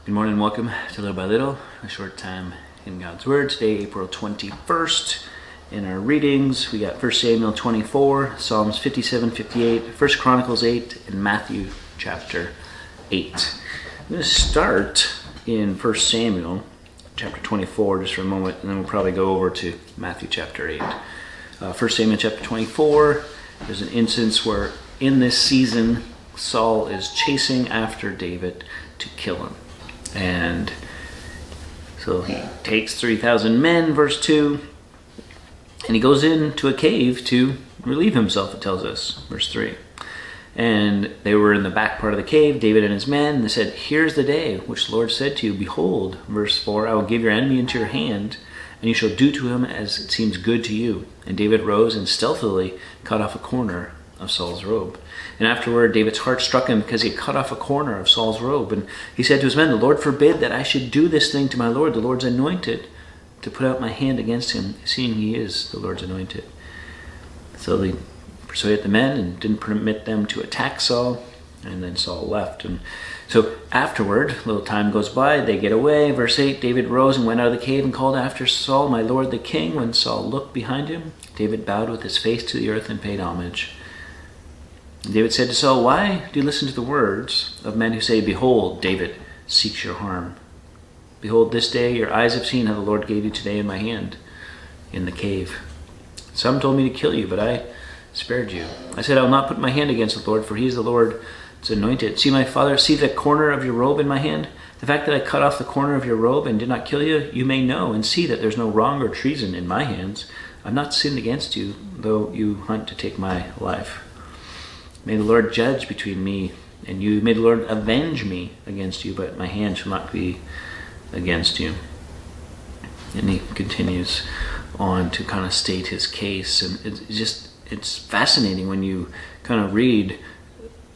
Good morning, welcome to Little by Little, a short time in God's Word. Today, April 21st. In our readings, we got 1 Samuel 24, Psalms 57, 58, 1 Chronicles 8, and Matthew chapter 8. I'm going to start in 1 Samuel chapter 24 just for a moment, and then we'll probably go over to Matthew chapter 8. 1 Samuel chapter 24, there's an instance where in this season, Saul is chasing after David to kill him. And so he takes 3,000 men, verse 2, and he goes into a cave to relieve himself, it tells us, verse 3. And they were in the back part of the cave, David and his men, and they said, "Here's the day which the Lord said to you, Behold," verse 4, "I will give your enemy into your hand, and you shall do to him as it seems good to you." And David rose and stealthily cut off a corner of Saul's robe. And afterward, David's heart struck him because he had cut off a corner of Saul's robe. And he said to his men, "The Lord forbid that I should do this thing to my Lord, the Lord's anointed, to put out my hand against him, seeing he is the Lord's anointed." So they persuaded the men and didn't permit them to attack Saul. And then Saul left. And so afterward, a little time goes by, they get away. Verse 8, David rose and went out of the cave and called after Saul, "My Lord the king." When Saul looked behind him, David bowed with his face to the earth and paid homage. And David said to Saul, "Why do you listen to the words of men who say, Behold, David seeks your harm? Behold, this day your eyes have seen how the Lord gave you today in my hand in the cave. Some told me to kill you, but I spared you. I said, I will not put my hand against the Lord, for he is the Lord's anointed. See, my father, see the corner of your robe in my hand? The fact that I cut off the corner of your robe and did not kill you, you may know and see that there's no wrong or treason in my hands. I've not sinned against you, though you hunt to take my life. May the Lord judge between me and you. May the Lord avenge me against you, but my hand shall not be against you." And he continues on to kind of state his case. And it's fascinating when you kind of read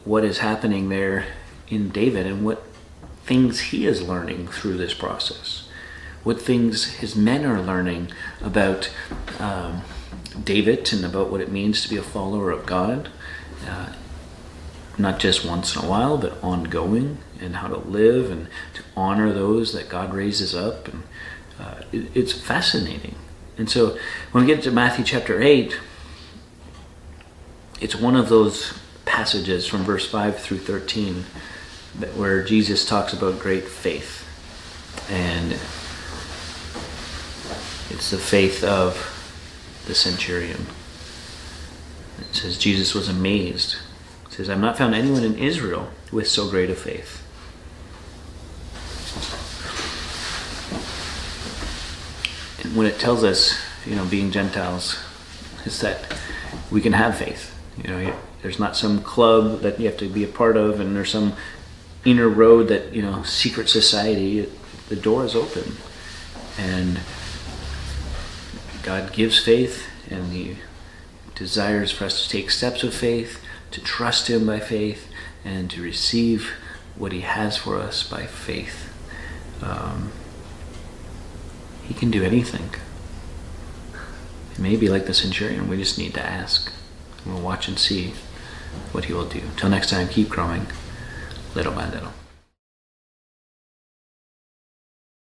what is happening there in David and what things he is learning through this process. What things his men are learning about David and about what it means to be a follower of God. Not just once in a while, but ongoing, and how to live and to honor those that God raises up. And it's fascinating. And so when we get to Matthew chapter 8, it's one of those passages from verse 5 through 13 where Jesus talks about great faith. And it's the faith of the centurion. It says Jesus was amazed. It says, "I've not found anyone in Israel with so great a faith." And when it tells us, being Gentiles, is that we can have faith. There's not some club that you have to be a part of, and there's some inner road that, secret society. The door is open. And God gives faith, and he desires for us to take steps of faith, to trust him by faith, and to receive what he has for us by faith. He can do anything. It may be like the centurion. We just need to ask. We'll watch and see what he will do. Till next time, keep growing little by little.